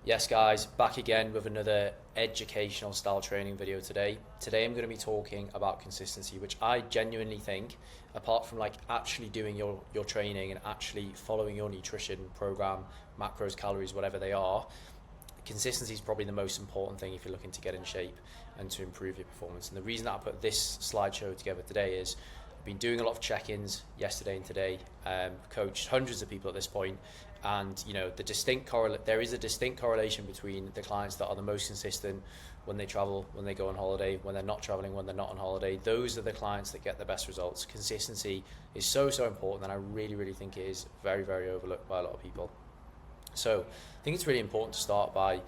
Yes guys, back again with another educational style training video today. Today I'm going to be talking about consistency, which I genuinely think, apart from like actually doing your training and actually following your nutrition program, macros, calories, whatever they are, consistency is probably the most important thing if you're looking to get in shape and to improve your performance. And the reason that I put this slideshow together today is I've been doing a lot of check-ins yesterday and today, coached hundreds of people at this point, and there is a distinct correlation between the clients that are the most consistent when they travel, when they go on holiday, when they're not traveling, when they're not on holiday. Those are the clients that get the best results. Consistency is so important, and I really think it is very overlooked by a lot of people. So I think it's really important to start by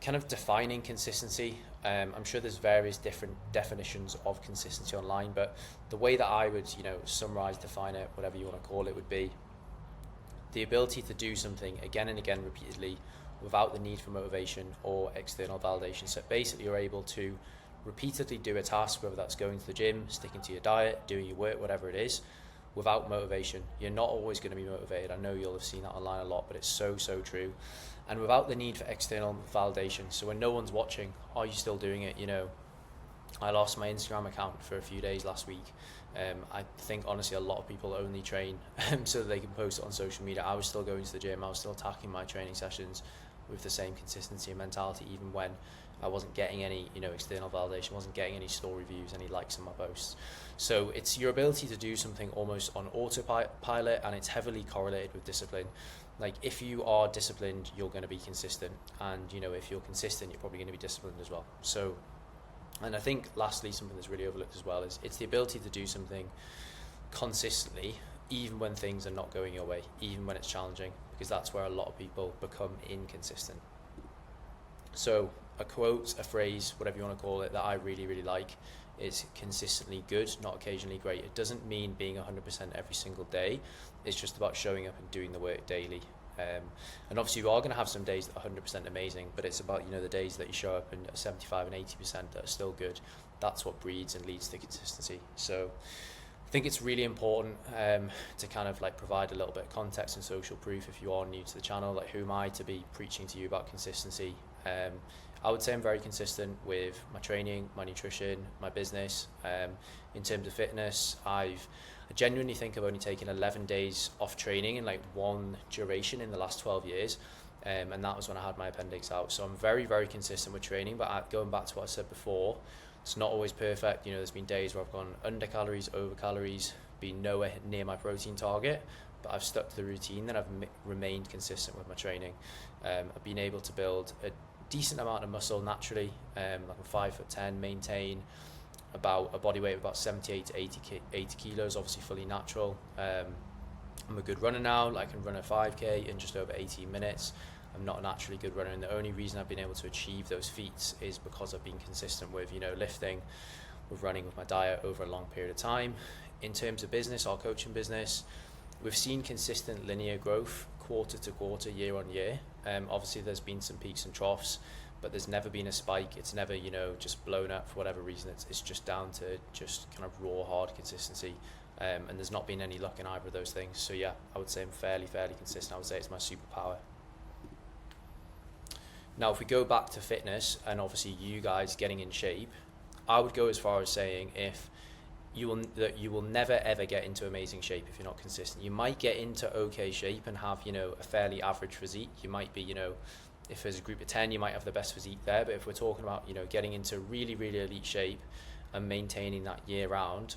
kind of defining consistency. I'm sure there's various different definitions of consistency online, but the way that I would, summarize, define it, whatever you want to call it, would be the ability to do something again and again repeatedly without the need for motivation or external validation. So basically you're able to repeatedly do a task, whether that's going to the gym, sticking to your diet, doing your work, whatever it is, without motivation. You're not always going to be motivated. I know you'll have seen that online a lot, but it's so true. And without the need for external validation. So when no one's watching, are you still doing it? I lost my Instagram account for a few days last week. I think honestly a lot of people only train so that they can post it on social media. I was still going to the gym, I was still attacking my training sessions with the same consistency and mentality, even when I wasn't getting any external validation, wasn't getting any story views, any likes on my posts. So it's your ability to do something almost on autopilot, and it's heavily correlated with discipline. Like if you are disciplined, you're going to be consistent, and if you're consistent, you're probably going to be disciplined as well. So, and I think lastly, something that's really overlooked as well is it's the ability to do something consistently, even when things are not going your way, even when it's challenging, because that's where a lot of people become inconsistent. So a quote, a phrase, whatever you want to call it, that I really like is consistently good, not occasionally great. It doesn't mean being 100% every single day. It's just about showing up and doing the work daily. And obviously you are going to have some days that are 100% amazing, but it's about the days that you show up and 75 and 80% that are still good. That's what breeds and leads to consistency. So I think it's really important to kind of like provide a little bit of context and social proof if you are new to the channel. Like, who am I to be preaching to you about consistency? I would say I'm very consistent with my training, my nutrition, my business. In terms of fitness, I genuinely think I've only taken 11 days off training in like one duration in the last 12 years. And that was when I had my appendix out. So I'm very consistent with training, but going back to what I said before, it's not always perfect. There's been days where I've gone under calories, over calories, been nowhere near my protein target, but I've stuck to the routine and I've remained consistent with my training. I've been able to build a decent amount of muscle naturally. Like I'm 5'10", maintain about a body weight of about 78 to 80 kilos, obviously fully natural. I'm a good runner now. I can run a 5k in just over 18 minutes. I'm not a naturally good runner, and the only reason I've been able to achieve those feats is because I've been consistent with lifting, with running, with my diet over a long period of time. In terms of business, our coaching business, we've seen consistent linear growth quarter to quarter, year on year. Obviously there's been some peaks and troughs, but there's never been a spike. It's never just blown up for whatever reason. It's just down to just kind of raw hard consistency, and there's not been any luck in either of those things. So yeah, I would say I'm fairly consistent. I would say it's my superpower. Now if we go back to fitness and obviously you guys getting in shape, I would go as far as saying you will never ever get into amazing shape if you're not consistent. You might get into okay shape and have a fairly average physique. You might be if there's a group of 10, you might have the best physique there. But if we're talking about getting into really elite shape and maintaining that year round,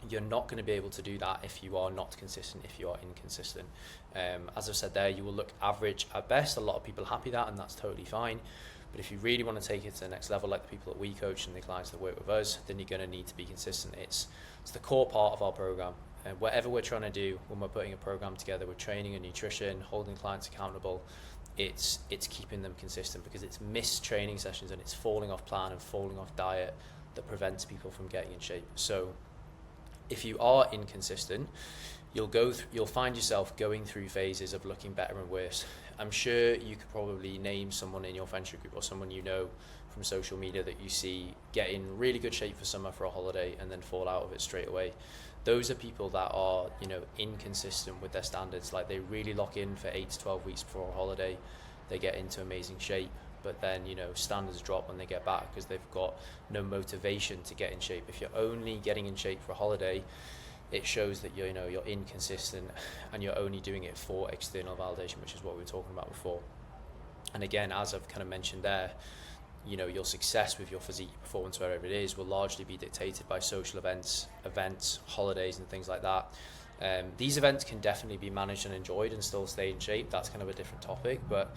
you're not going to be able to do that if you are not consistent, if you are inconsistent. As I've said there, you will look average at best. A lot of people are happy that, and that's totally fine. But if you really want to take it to the next level, like the people that we coach and the clients that work with us, then you're going to need to be consistent. It's the core part of our program. And whatever we're trying to do when we're putting a program together with training and nutrition, holding clients accountable, it's keeping them consistent, because it's missed training sessions and it's falling off plan and falling off diet that prevents people from getting in shape. So if you are inconsistent, you'll find yourself going through phases of looking better and worse. I'm sure you could probably name someone in your friendship group or someone from social media that you see get in really good shape for summer for a holiday and then fall out of it straight away. Those are people that are inconsistent with their standards. Like, they really lock in for 8 to 12 weeks before a holiday. they get into amazing shape, but then, you know, standards drop when they get back because they've got no motivation to get in shape. If you're only getting in shape for a holiday, it shows that you're inconsistent and you're only doing it for external validation, which is what we were talking about before. And again, as I've kind of mentioned there, you know, your success with your physique performance, wherever it is, will largely be dictated by social events, holidays and things like that. These events can definitely be managed and enjoyed and still stay in shape. That's kind of a different topic, but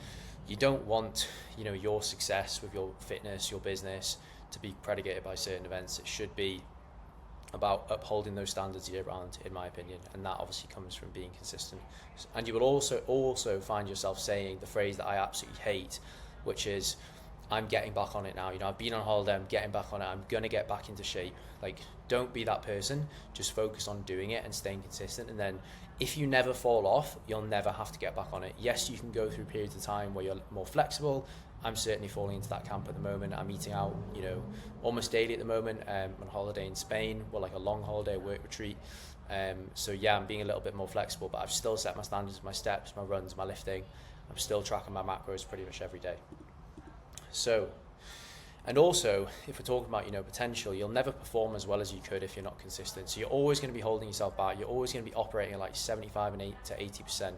you don't want, you know, your success with your fitness, your business to be predicated by certain events. It should be about upholding those standards year round, in my opinion, and that obviously comes from being consistent. And you will also find yourself saying the phrase that I absolutely hate, which is, I'm getting back on it now. You know, I've been on holiday, I'm getting back on it, I'm gonna get back into shape. Like, don't be that person. Just focus on doing it and staying consistent, and then if you never fall off, you'll never have to get back on it. Yes, you can go through periods of time where you're more flexible. I'm certainly falling into that camp at the moment. I'm eating out, you know, almost daily at the moment. I'm on holiday in Spain, well, like a long holiday, work retreat. So yeah, I'm being a little bit more flexible, but I've still set my standards, my steps, my runs, my lifting. I'm still tracking my macros pretty much every day. So, and also, if we're talking about, you know, potential, you'll never perform as well as you could if you're not consistent. So you're always going to be holding yourself back. You're always going to be operating at like 75 and 8 to 80%.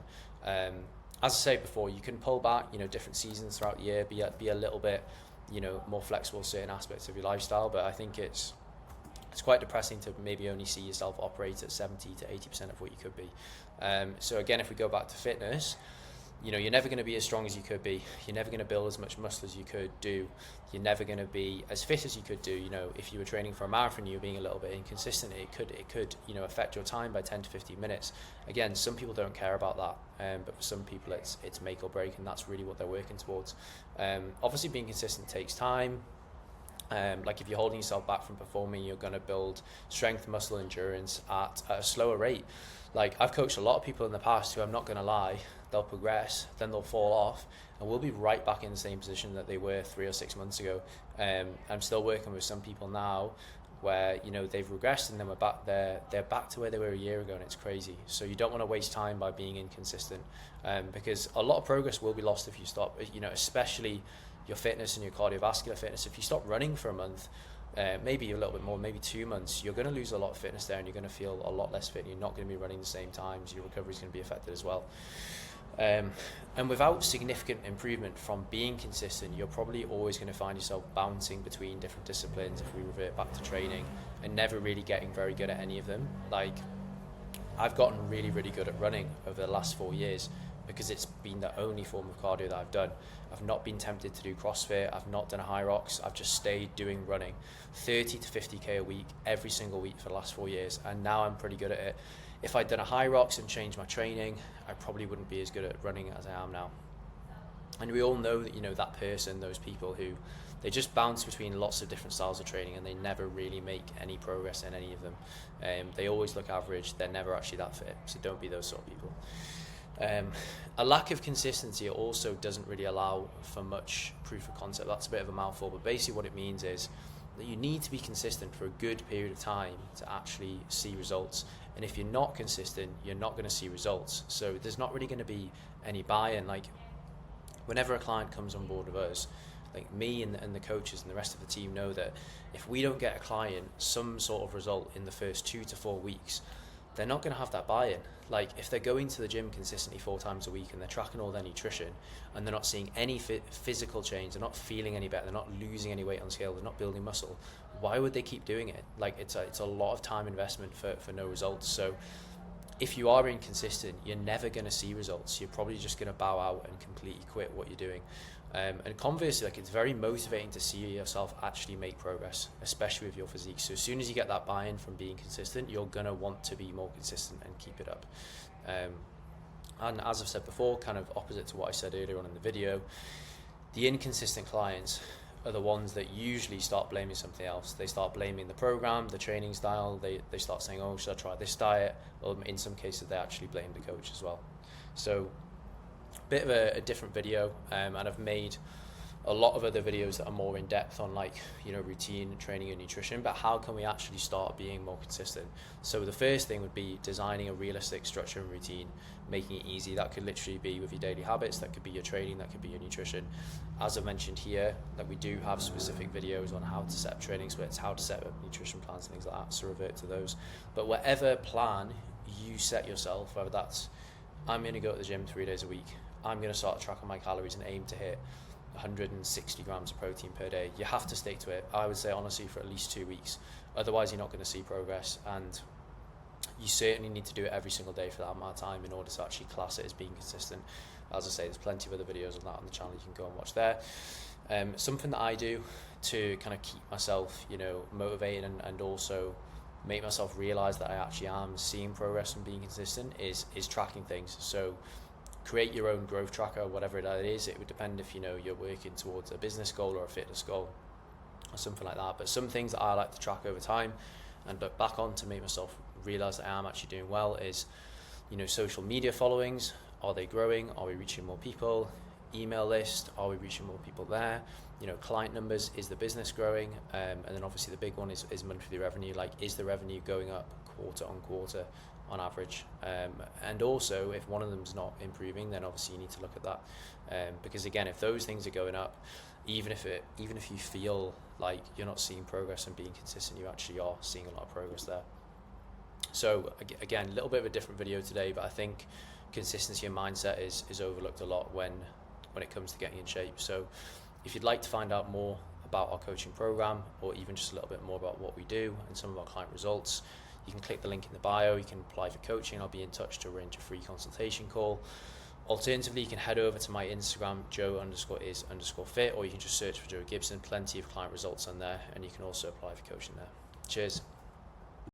As I said before, you can pull back, you know, different seasons throughout the year, be a little bit, you know, more flexible in certain aspects of your lifestyle. But I think it's quite depressing to maybe only see yourself operate at 70 to 80% of what you could be. So again, if we go back to fitness, you know, you're never going to be as strong as you could be. You're never going to build as much muscle as you could do. You're never going to be as fit as you could do. You know, if you were training for a marathon, you're being a little bit inconsistent. It could, you know, affect your time by 10 to 15 minutes. Again, some people don't care about that, but for some people it's make or break, and that's really what they're working towards. Obviously, being consistent takes time. Like if you're holding yourself back from performing, you're going to build strength, muscle, endurance at a slower rate. Like I've coached a lot of people in the past who, I'm not going to lie, they'll progress, then they'll fall off, and we'll be right back in the same position that they were 3 or 6 months ago. I'm still working with some people now where, you know, they've regressed and then they're back to where they were a year ago, and it's crazy. So you don't want to waste time by being inconsistent, because a lot of progress will be lost if you stop, you know, especially your fitness and your cardiovascular fitness. If you stop running for a month, maybe a little bit more, maybe 2 months, you're going to lose a lot of fitness there, and you're going to feel a lot less fit, and you're not going to be running the same times. Your recovery is going to be affected as well. And without significant improvement from being consistent, you're probably always going to find yourself bouncing between different disciplines if we revert back to training, and never really getting very good at any of them. Like, I've gotten really, really good at running over the last 4 years because it's been the only form of cardio that I've done. I've not been tempted to do CrossFit, I've not done a high rocks, I've just stayed doing running 30 to 50k a week every single week for the last 4 years, and now I'm pretty good at it. If I'd done a high rocks and changed my training, I probably wouldn't be as good at running as I am now. And we all know that, you know, that person, those people who, they just bounce between lots of different styles of training and they never really make any progress in any of them. They always look average, they're never actually that fit, so don't be those sort of people. A lack of consistency also doesn't really allow for much proof of concept. That's a bit of a mouthful, but basically what it means is that you need to be consistent for a good period of time to actually see results. And if you're not consistent, you're not going to see results. So there's not really going to be any buy-in. Like, whenever a client comes on board with us, like me and the coaches and the rest of the team know that if we don't get a client some sort of result in the first 2 to 4 weeks, they're not going to have that buy-in. Like, if they're going to the gym consistently 4 times a week and they're tracking all their nutrition and they're not seeing any physical change, they're not feeling any better, they're not losing any weight on scale, they're not building muscle, why would they keep doing it? Like, it's a lot of time investment for no results. So if you are inconsistent, you're never going to see results. You're probably just going to bow out and completely quit what you're doing. And conversely, like, it's very motivating to see yourself actually make progress, especially with your physique. So as soon as you get that buy-in from being consistent, you're going to want to be more consistent and keep it up. And as I've said before, kind of opposite to what I said earlier on in the video, the inconsistent clients are the ones that usually start blaming something else. They start blaming the program, the training style. They start saying, oh, should I try this diet? Or in some cases, they actually blame the coach as well. So bit of a different video, and I've made a lot of other videos that are more in depth on like, routine training and nutrition, but how can we actually start being more consistent? So the first thing would be designing a realistic structure and routine, making it easy. That could literally be with your daily habits, that could be your training, that could be your nutrition. As I mentioned here, that we do have specific videos on how to set up training splits, how to set up nutrition plans, things like that, so revert to those. But whatever plan you set yourself, whether that's I'm going to go to the gym 3 days a week, I'm going to start tracking my calories and aim to hit 160 grams of protein per day, you have to stick to it. I would say honestly for at least 2 weeks, otherwise you're not going to see progress, and you certainly need to do it every single day for that amount of time in order to actually class it as being consistent. As I say, there's plenty of other videos on that on the channel, you can go and watch there. Something that I do to kind of keep myself motivated and also make myself realize that I actually am seeing progress and being consistent is tracking things. So create your own growth tracker, whatever that is. It would depend if you're working towards a business goal or a fitness goal or something like that. But some things that I like to track over time and look back on to make myself realize that I am actually doing well is, social media followings. Are they growing? Are we reaching more people? Email list, are we reaching more people there? Client numbers, is the business growing? And then obviously the big one is monthly revenue. Like, is the revenue going up quarter on quarter on average? And also, if one of them's not improving, then obviously you need to look at that. Because again, if those things are going up, even if you feel like you're not seeing progress and being consistent, you actually are seeing a lot of progress there. So again, a little bit of a different video today, but I think consistency and mindset is overlooked a lot when it comes to getting in shape. So if you'd like to find out more about our coaching program, or even just a little bit more about what we do and some of our client results, you can click the link in the bio. You can apply for coaching. I'll be in touch to arrange a free consultation call. Alternatively, you can head over to my Instagram, joe_is_fit, or you can just search for Joe Gibson. Plenty of client results on there, and you can also apply for coaching there. Cheers.